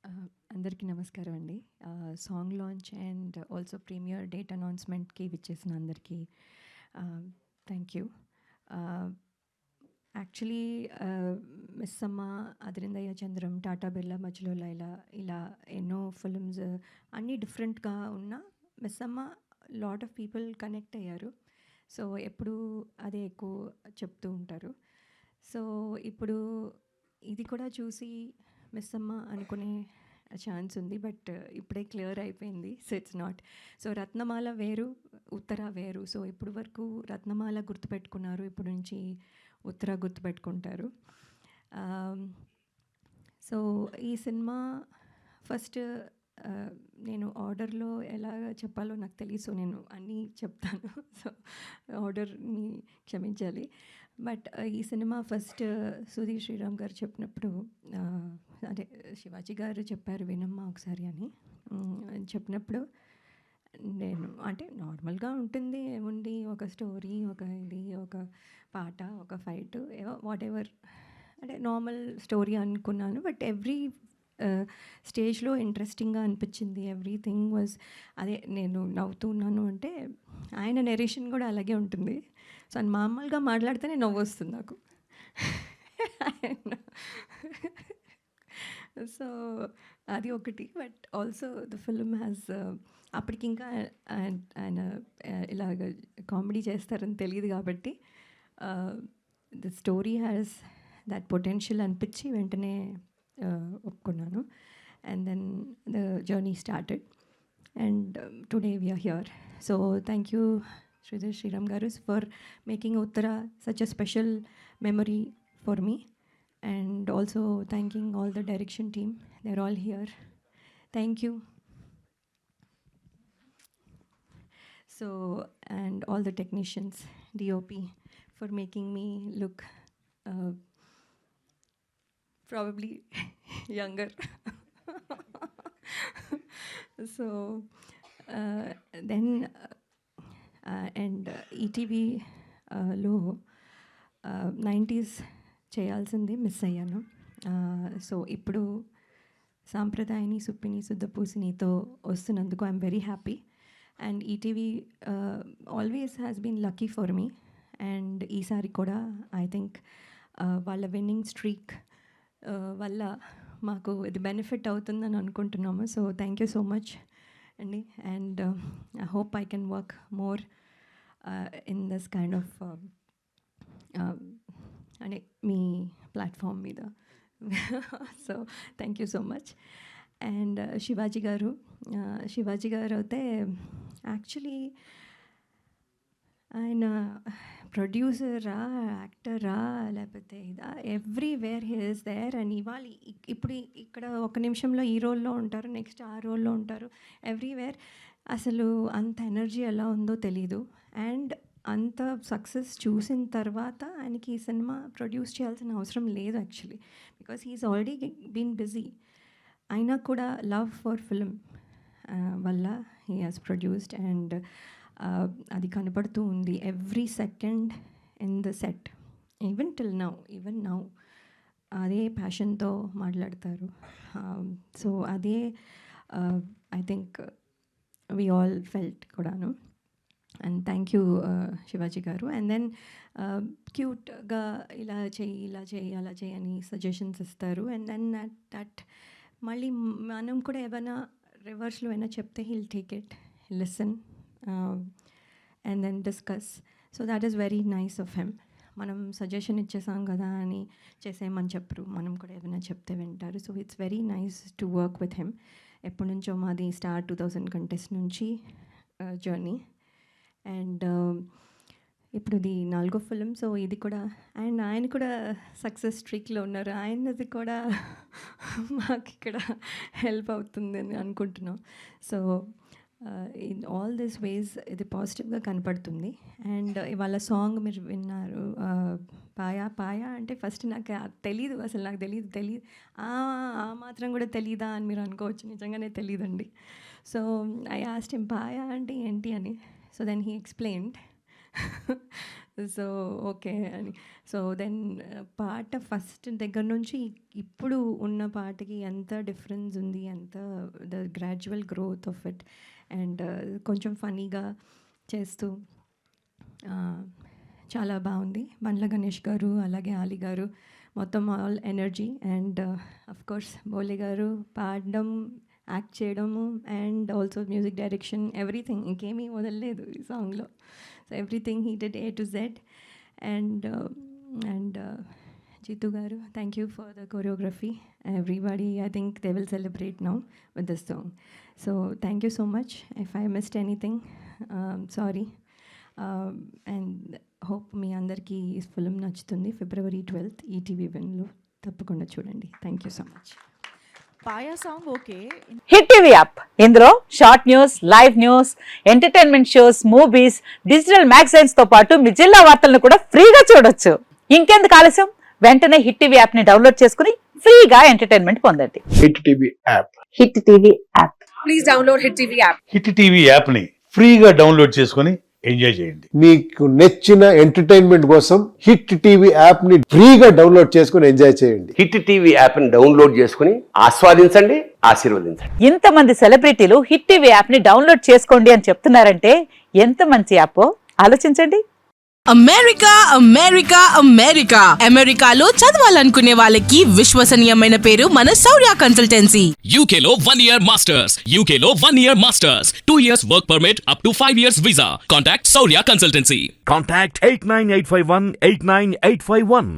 అందరికీ నమస్కారం అండి. Song launch and also premiere date అనౌన్స్మెంట్కి విచ్చేసిన అందరికీ thank you. Actually Missamma, Adirindayya Chandram, Tata Birla, Madhyalo Laila, ఇలా ఎన్నో ఫిల్మ్స్ అన్నీ డిఫరెంట్గా ఉన్న Missamma lot of people connect అయ్యారు. సో ఎప్పుడు అదే ఎక్కువ చెప్తూ ఉంటారు. సో ఇప్పుడు ఇది కూడా చూసి మిస్సమ్మ అనుకునే ఛాన్స్ ఉంది, బట్ ఇప్పుడే క్లియర్ అయిపోయింది. So it's not. సో రత్నమాల వేరు, ఉత్తర వేరు. సో ఇప్పుడు వరకు రత్నమాల గుర్తుపెట్టుకున్నారు, ఇప్పుడు నుంచి ఉత్తర గుర్తుపెట్టుకుంటారు. సో ఈ సినిమా ఫస్ట్ నేను ఆర్డర్లో ఎలా చెప్పాలో నాకు తెలియదు. సో నేను అన్నీ చెప్తాను. సో ఆర్డర్ని క్షమించాలి. బట్ ఈ సినిమా ఫస్ట్ సుధీర్ శ్రీరామ్ గారు చెప్పినప్పుడు, అంటే శివాజీ గారు చెప్పారు వినమ్మా ఒకసారి అని చెప్పినప్పుడు, నేను అంటే నార్మల్గా ఉంటుంది, ఏముంది, ఒక స్టోరీ, ఒక ఇది, ఒక పాట, ఒక ఫైట్, ఏవో వాట్ ఎవర్, అంటే నార్మల్ స్టోరీ అనుకున్నాను. బట్ ఎవ్రీ స్టేజ్లో ఇంట్రెస్టింగ్గా అనిపించింది. ఎవ్రీథింగ్ వాజ్ అదే. నేను నవ్వుతున్నాను అంటే ఆయన నెరేషన్ కూడా అలాగే ఉంటుంది. సో ఆయన మామూలుగా మాట్లాడితేనే నవ్వు వస్తుంది నాకు. సో అది ఒకటి. But also the film has, అప్పటికి ఇంకా ఆయన ఇలాగ కామెడీ చేస్తారని తెలియదు కాబట్టి the story has that potential అనిపించి వెంటనే ఒప్పుకున్నాను. And then the journey started and today we're here. So thank you Sridhar Sriram Garu for making Uttara such a special memory for me, and also thanking all the direction team. They're all here. Thank you. So, and all the technicians, DOP, for making me look probably younger. So then and ఈటీవీలో 90s చేయాల్సింది miss అయ్యాను. So ఇప్పుడు సాంప్రదాయని సుప్పిని శుద్ధపూసినితో వస్తున్నందుకు I'm very happy. And ETV always has been lucky for me. And ఈసారి కూడా I think వాళ్ళ winning streak వల్ల మాకు ఇది బెనిఫిట్ అవుతుందని అనుకుంటున్నాము. So thank you so much అండి. And I hope I can work more in this kind of అంటే మీ ప్లాట్ఫామ్ మీద. So thank you so much. And Shivaji గారు అయితే యాక్చువల్లీ ఆయన ప్రొడ్యూసరా, యాక్టరా, లేకపోతే ఇదా, everywhere he is there. And ఇవాళ ఇప్పుడు ఇక్కడ ఒక నిమిషంలో ఈ రోల్లో ఉంటారు, నెక్స్ట్ ఆ రోల్లో ఉంటారు, ఎవ్రీవేర్. అసలు అంత ఎనర్జీ ఎలా ఉందో తెలీదు. అండ్ అంత సక్సెస్ చూసిన తర్వాత ఆయనకి ఈ సినిమా ప్రొడ్యూస్ చేయాల్సిన అవసరం లేదు actually, because he is already been busy. అయినా కూడా లవ్ ఫర్ ఫిల్మ్ వల్ల హీ హాజ్ ప్రొడ్యూస్డ్. అండ్ అది కనపడుతూ ఉంది every second in the set, even till now అదే ప్యాషన్తో మాట్లాడతారు. సో అదే I think we all felt కూడాను. And thank you Shivaji garu. And then క్యూట్గా ఇలా చేయి, అలా చేయి అని సజెషన్స్ ఇస్తారు. అండ్ దెన్ దట్ మళ్ళీ మనం కూడా ఏమైనా రివర్స్లో అయినా చెప్తే he'll take it, listen, and then discuss. So that is very nice of him. మనం సజెషన్ ఇచ్చేసాం కదా అని చేసేయమని చెప్పరు, మనం కూడా ఏదైనా చెప్తే వింటారు. So it's very nice to work with him. ఎప్పటి నుంచో మాది స్టార్ 2000 కంటెస్ట్ నుంచి జర్నీ. అండ్ ఇప్పుడు ఇది 4వ ఫిలిం. సో ఇది కూడా, అండ్ ఆయన కూడా సక్సెస్ స్ట్రీక్లో ఉన్నారు. ఆయనది కూడా మాకు ఇక్కడ హెల్ప్ అవుతుందని అనుకుంటున్నాం. సో ఇన్ ఆల్ దిస్ వేస్ ఇది పాజిటివ్గా కనపడుతుంది. అండ్ ఇవాళ సాంగ్ మీరు విన్నారు, పాయా అంటే ఫస్ట్ నాకు తెలీదు, అసలు నాకు తెలియదు ఆ మాత్రం కూడా తెలీదా అని మీరు అనుకోవచ్చు. నిజంగానే తెలియదండి. సో ఐ ఆస్క్డ్ హిమ్ పాయా అంటే ఏంటి అని. So then he explained. So okay అని. సో దెన్ పాట ఫస్ట్ దగ్గర నుంచి ఇప్పుడు ఉన్న పాటకి ఎంత డిఫరెన్స్ ఉంది, ఎంత the gradual growth of it. And కొంచెం ఫనీగా చేస్తూ చాలా బాగుంది. బండ్ల గణేష్ గారు అలాగే ఆలి గారు మొత్తం all energy. And of course Bhole garu పాడడం, యాక్ట్ చేయడము, and also music direction, everything. ఇంకేమీ వదలలేదు ఈ సాంగ్లో. So everything he did A to Z. And Jeetu garu, thank you for the choreography. Everybody, I think they will celebrate now with this song. So thank you so much. If I missed anything, sorry. And hope మీ అందరికీ ఈ film నచ్చుతుంది. February 12th ETV1లో తప్పకుండా చూడండి. Thank you so much. పాయా song okay. Hit TV app, ఇందులో short news, live news, entertainment shows, movies, digital magazines తో పాటు మీ జిల్లా వార్తలను కూడా ఫ్రీగా చూడొచ్చు. ఇంకెందుకు ఆలస్యం, వెంటనే హిట్ టీవీ యాప్ ని డౌన్లోడ్ చేసుకుని ఫ్రీగా ఎంటర్టైన్మెంట్ పొందండి. Hit TV app. Hit TV app. Please download hit TV app. Hit TV యాప్ని ఫ్రీగా డౌన్లోడ్ చేసుకొని ఎంజాయ్ చేయండి. మీకు నచ్చిన ఎంటర్టైన్మెంట్ కోసం హిట్ టీవీ యాప్ ని ఫ్రీగా డౌన్లోడ్ చేసుకుని ఎంజాయ్ చేయండి. హిట్ టీవీ యాప్ ని డౌన్లోడ్ చేసుకుని ఆస్వాదించండి, ఆశీర్వదించండి. ఇంతమంది సెలబ్రిటీలు హిట్ టీవీ యాప్ ని డౌన్లోడ్ చేసుకోండి అని చెప్తున్నారంటే ఎంత మంచి యాప్ ఆలోచించండి. అమెరికా అమెరికా అమెరికా అమెరికాలో చదవాలనుకునే వాళ్ళకి విశ్వసనీయమైన పేరు మన శౌర్య కన్సల్టెన్సీ. UK లో 1 year masters, UK లో 1 year masters, 2 years work permit up to 5 years visa. Contact Saurya Consultancy. Contact 89851 89851.